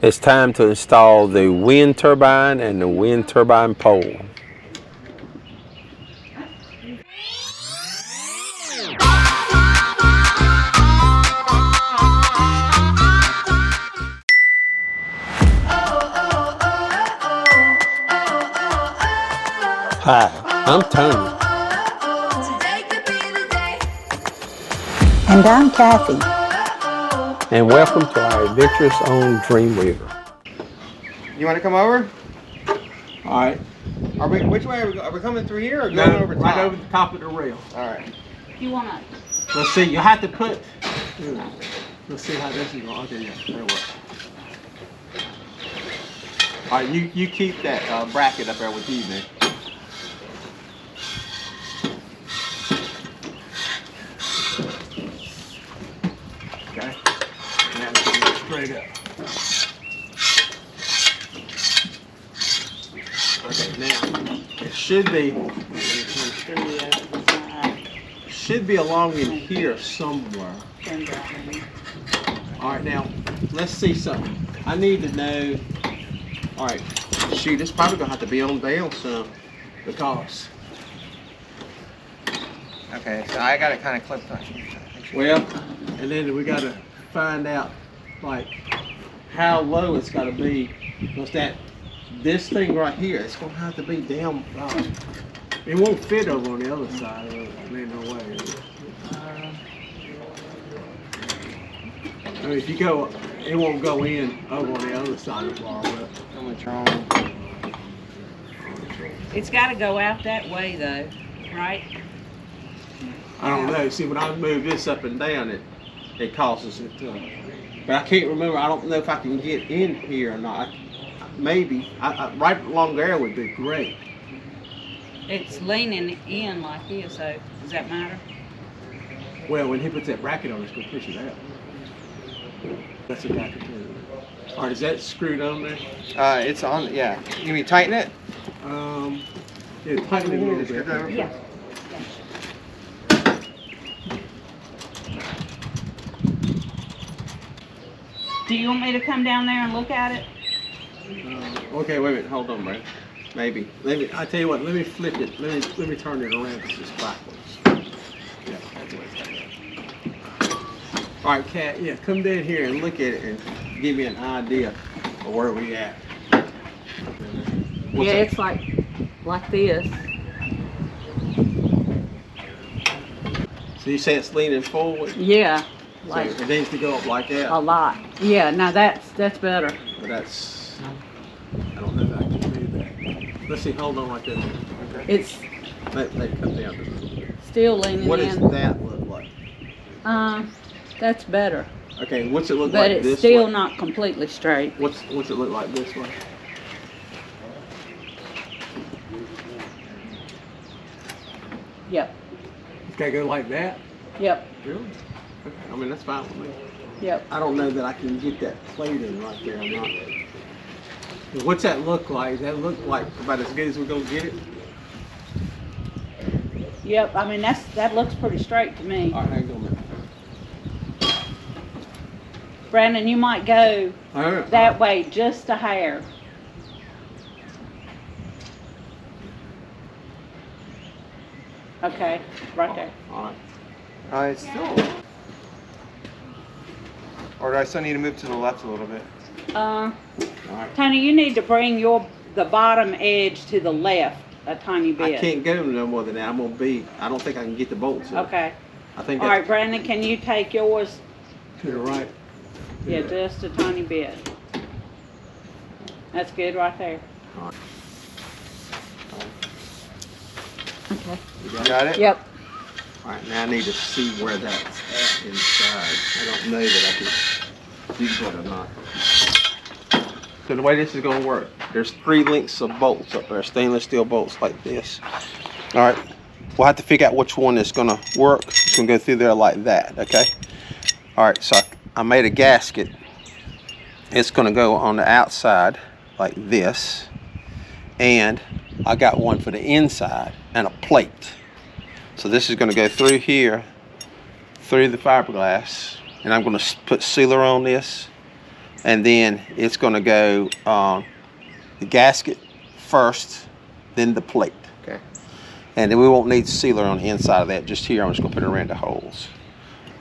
It's time to install the wind turbine and the wind turbine pole. Hi, I'm Tony. And I'm Kathy. And welcome to our adventures on Dreamweaver. You want to come over? All right. Which way are we going? Are we coming through here or going over top? Right over the top of the rail. All right. You want to? Let's see. You have to put. Let's see how this is going. Okay, yeah. There it was. All right, you keep that bracket up there with you, man. Okay. Now let's get it straight up. Okay, now it should be along in here somewhere. All right, now let's see something. I need to know. All right, shoot, it's probably gonna have to be on down some because. Okay, so I got it kind of clipped on. Well, and then we gotta find out like how low it's gotta be. Because this thing right here, it's gonna have to be down. It won't fit over on the other side. There's no way. I mean, if you go, it won't go in over on the other side of the bar. How much wrong? It's got to go out that way, though, right? I don't know. See, when I move this up and down, it causes it to. But I can't remember. I don't know if I can get in here or not. Maybe. Right along there would be great. It's leaning in like this, so does that matter? Well, when he puts that bracket on, it's going to push it out. That's a bracket too. All right, is that screwed on there? It's on. Yeah. You mean tighten it? Yeah, tighten it a little bit. Yeah. Do you want me to come down there and look at it? Okay, wait a minute. Hold on, Brad. Maybe. I tell you what. Let me flip it. Let me turn it around because it's backwards. Yeah, that's what it's like. All right, Kat. Yeah, come down here and look at it and give me an idea of where we at. What's Yeah, up? it's like this. So you say it's leaning forward? Yeah, So like it needs to go up like that. a lot. Yeah, now that's better. But that's. I don't know if I can do that. Let's see. Hold on like that. Okay. It's Let come down. still leaning What in. does that look like? That's better, Okay, what's it look but like it's this still way? not completely straight. What's it look like this way? Yep, Okay, go like that? yep, Really? Okay, I mean, that's fine with me. yep. I don't know that I can get that plate in right there or not. What's that look like? Does that look like about as good as we're gonna get it? Yep, I mean, that looks pretty straight to me. All right, hang on a minute. Brandon, you might go All right. that way just a hair. Okay, right there. All right. It's still. Or do I still need to move to the left a little bit? All right. Tony, you need to bring the bottom edge to the left a tiny I bit. can't go no more than that. I don't think I can get the bolts in. Okay. I think All that's right, Brandon, can you take yours? to the right. Yeah, just a tiny bit. That's good right there. All right. Okay. You You got it? Yep. All right, now I need to see where that's at inside. I don't know that I can do that or not. So the way this is going to work, there's 3 lengths of bolts up there, stainless steel bolts like this. All right, we'll have to figure out which one is going to work. It's going to go through there like that, okay? All right, so I made a gasket. It's going to go on the outside like this, and I got one for the inside and a plate. So this is going to go through here, through the fiberglass, and I'm going to put sealer on this, and then it's going to go the gasket first, then the plate. Okay. And then we won't need sealer on the inside of that. Just here, I'm just going to put it around the holes.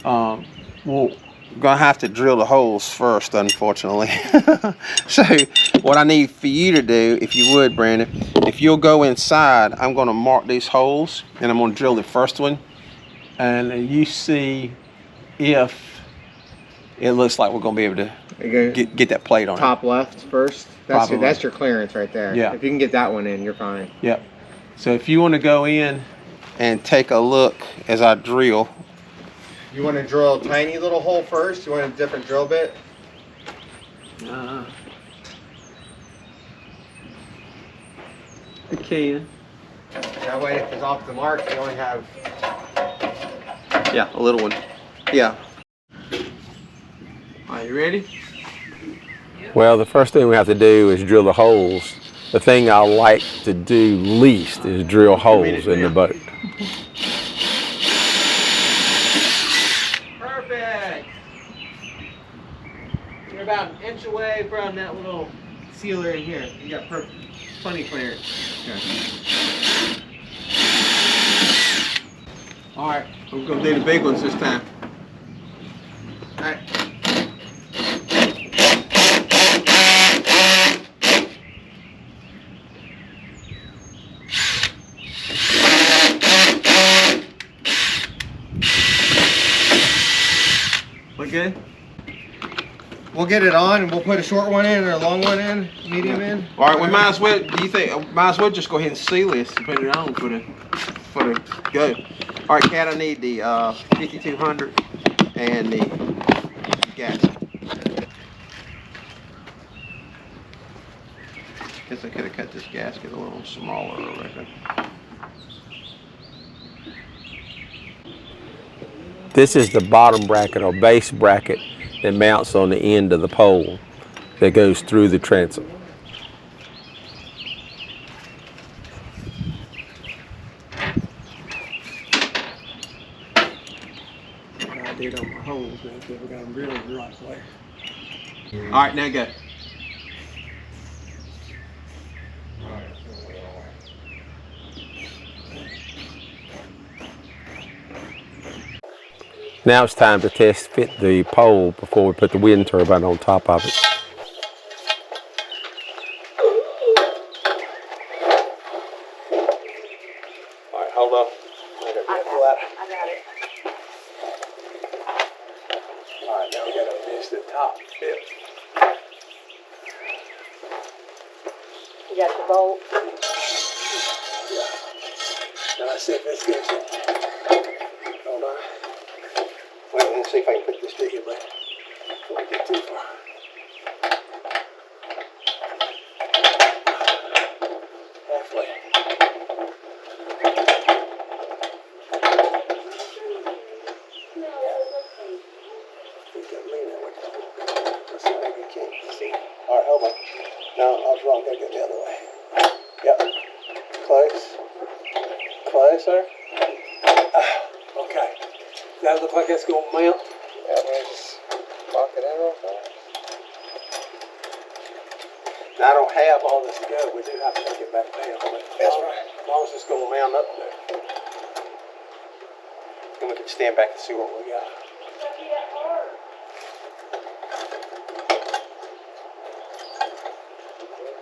We're going to have to drill the holes first, unfortunately. So what I need for you to do, if you would, Brandon, if you'll go inside, I'm going to mark these holes, and I'm going to drill the first one. And you see if it looks like we're going to be able to get that plate on Top left first. That's your clearance right there. Yeah. If you can get that one in, you're fine. Yep. So if you want to go in and take a look as I drill. You want to drill a tiny little hole first? You want a different drill bit? I can. That way, if it's off the mark, you only have... Yeah, a little one. Yeah. Are you ready? Well, the first thing we have to do is drill the holes. The thing I like to do least is drill holes in the boat. Perfect! You're about an inch away from that little sealer in here. You got plenty clearance. Okay. Alright, we're going to do the big ones this time. Alright. Look good? We'll get it on and we'll put a short one in or a long one in, medium in. Alright, we might as well, do you think, might as well just go ahead and seal this and put it on for the go. Alright, Kat, I need the 5200 and the gasket. Guess I could have cut this gasket a little smaller, I reckon. This is the bottom bracket or base bracket that mounts on the end of the pole that goes through the transom. What I did on my holes, man, so we got them drilled the right way. Alright, now go. Now it's time to test fit the pole before we put the wind turbine on top of it. All right, hold on. I got it. All right, now we got to miss the top tip. You got the bolt. Yeah. Now let's see if this gets it. Hold on. Wait, let's see if I can put this together, but before I get too far. Halfway. Let's see if I can see. All right, hold on. No, I was wrong. Gotta go the other way. Yep. Close. Closer. Okay. That look like that's going to mount? Yeah, we'll just lock it in real fast. Now, I don't have all this to go. We do have to take it back down. But That's right. As long as it's going to mount up there. Then we can stand back and see what we got.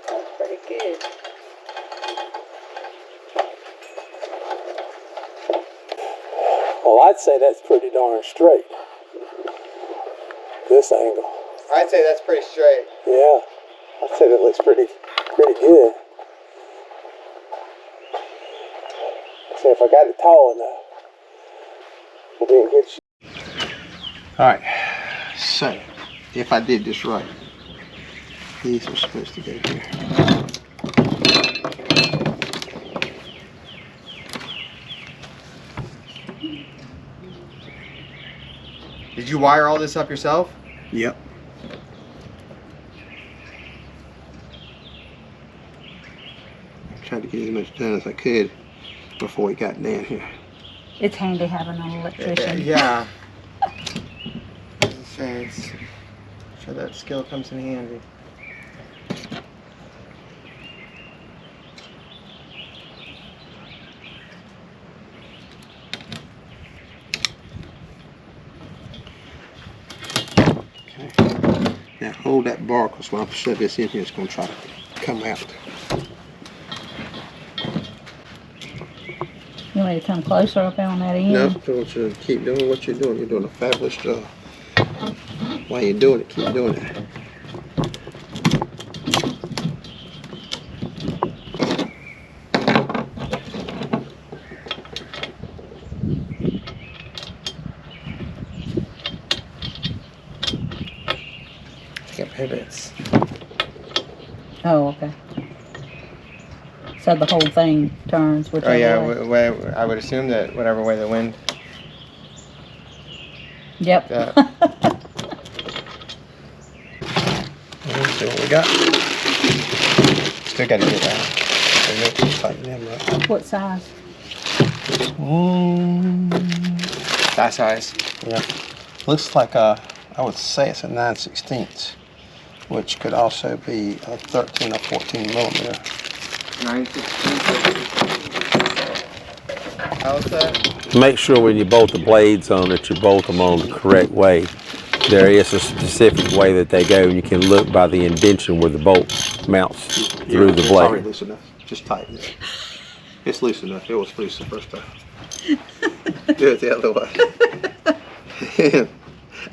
That's pretty good. Well, I'd say that's pretty darn straight. This angle. I'd say that's pretty straight. Yeah, I'd say that looks pretty good. So if I got it tall enough, we'll be in good shape. All right. So, if I did this right, these are supposed to go here. Did you wire all this up yourself? Yep. Tried to get as much done as I could before we got down here. It's handy having an electrician. Yeah. It's So that skill comes in handy. Okay. Now hold that bar, because when I shove this in here, it's going to try to come out. You want me to come closer up on that end? No, I want you to keep doing what you're doing. You're doing a fabulous job. While you're doing it, keep doing it. It pivots. Oh, okay. So the whole thing turns whichever Oh yeah, way. I would assume that whatever way the wind. Yep. Let's see what we got. Still got to get that. Tighten them up. What size? That size. Yeah. Looks like I would say it's a 9/16, which could also be a 13 or 14 millimeter. 9/16. How's that? Make sure when you bolt the blades on that you bolt them on the correct way. There is a specific way that they go, and you can look by the indentation where the bolt mounts through the It's already blade. loose enough. Just tighten it. It's loose enough. It was loose the first time. Do it the other way.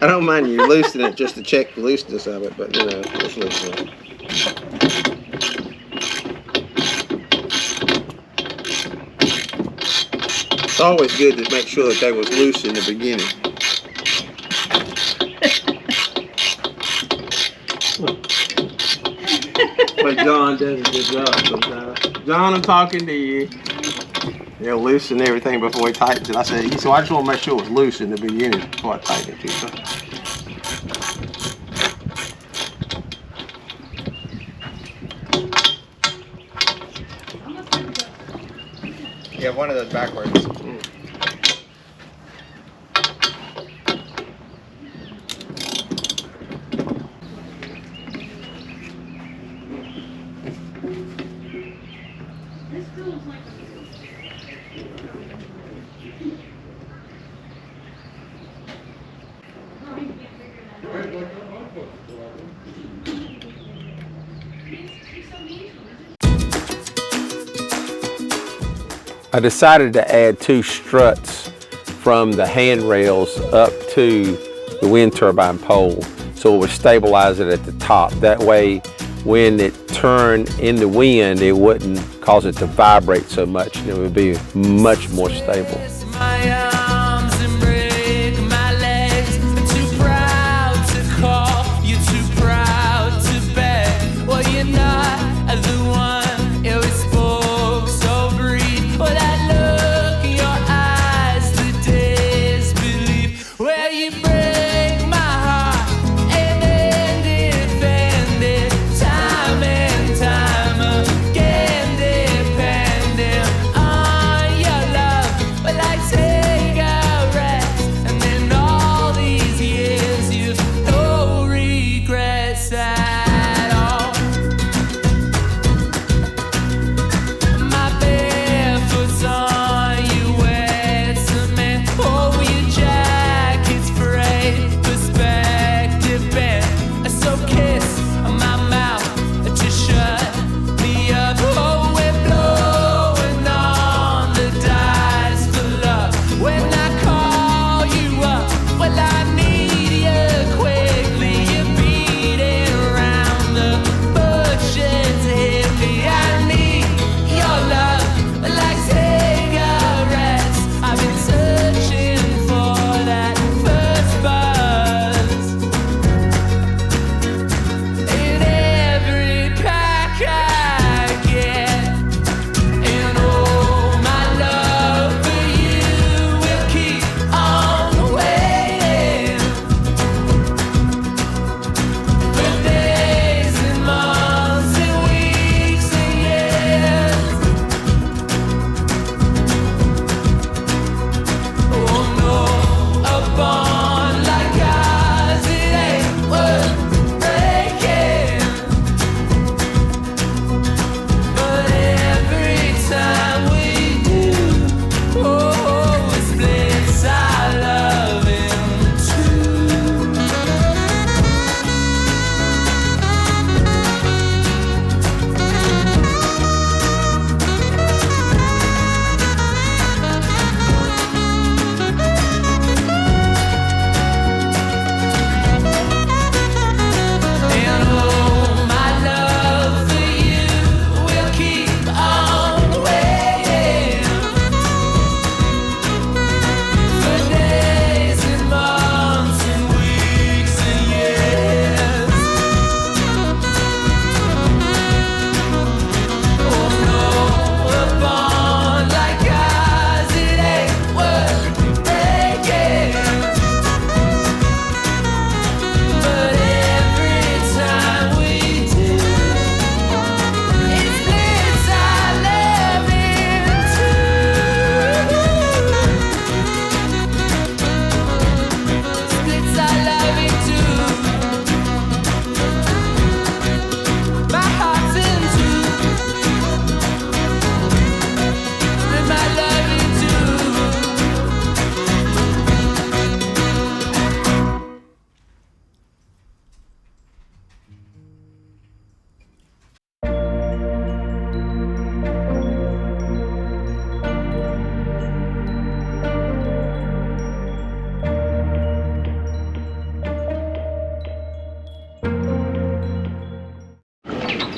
I don't mind you loosening it just to check the looseness of it, but you know, it's loose enough. It's always good to make sure that they was loose in the beginning. But John does a good job sometimes. John, I'm talking to you. He'll loosen everything before he tightens it. I said, so I just want to make sure it was loose in the beginning before I tighten it too. So. Yeah, one of those backwards. I decided to add 2 struts from the handrails up to the wind turbine pole so it would stabilize it at the top. That way when it turned in the wind it wouldn't cause it to vibrate so much and it would be much more stable. Say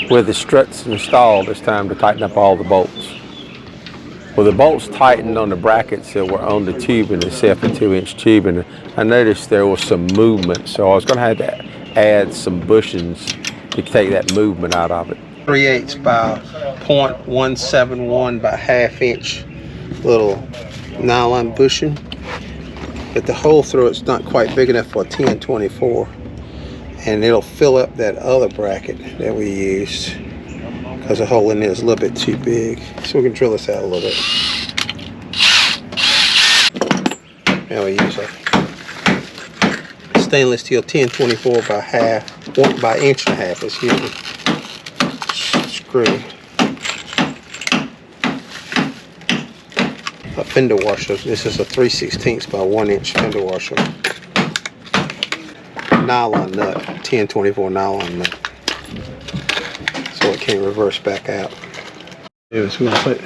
With the struts installed, it's time to tighten up all the bolts. Well, the bolts tightened on the brackets that were on the tubing itself, the 2-inch tubing. I noticed there was some movement, so I was going to have to add some bushings to take that movement out of it. 3/8 by .171 by 1/2 inch little nylon bushing, but the hole through it's not quite big enough for a 1024, and it'll fill up that other bracket that we used because the hole in there is a little bit too big. So we can drill this out a little bit. Now we use a stainless steel 1024 by 1/2, by 1.5 inches, excuse me, screw. A fender washer. This is a 3/16 by 1 inch fender washer. Nylon nut, 1024 nylon nut, so it can't reverse back out. We're gonna put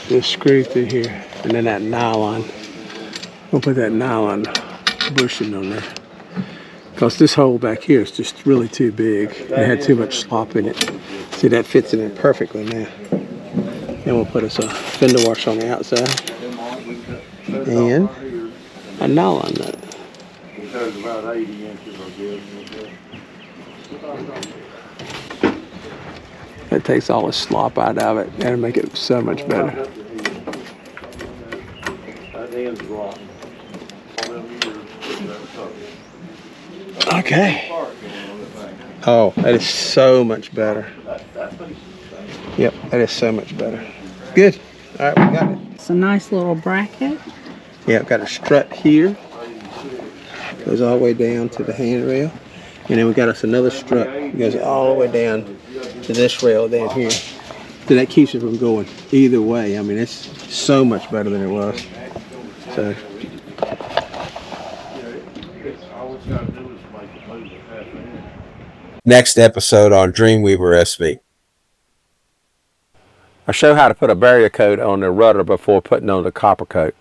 this screw through here, and then that nylon. We'll put that nylon bushing on there, because this hole back here is just really too big. It had too much slop in it. See, that fits it in perfectly now. And we'll put us a fender washer on the outside and a nylon nut. That takes all the slop out of it. That'll make it so much better. Okay. Oh, that is so much better. Yep, that is so much better. Good. All right, we got it. It's a nice little bracket. Yeah, I've got a strut here. Goes all the way down to the handrail. And then we got us another strut. It goes all the way down to this rail down here. So that keeps it from going either way. I mean, it's so much better than it was. So. Next episode on Dreamweaver SV. I show how to put a barrier coat on the rudder before putting on the copper coat.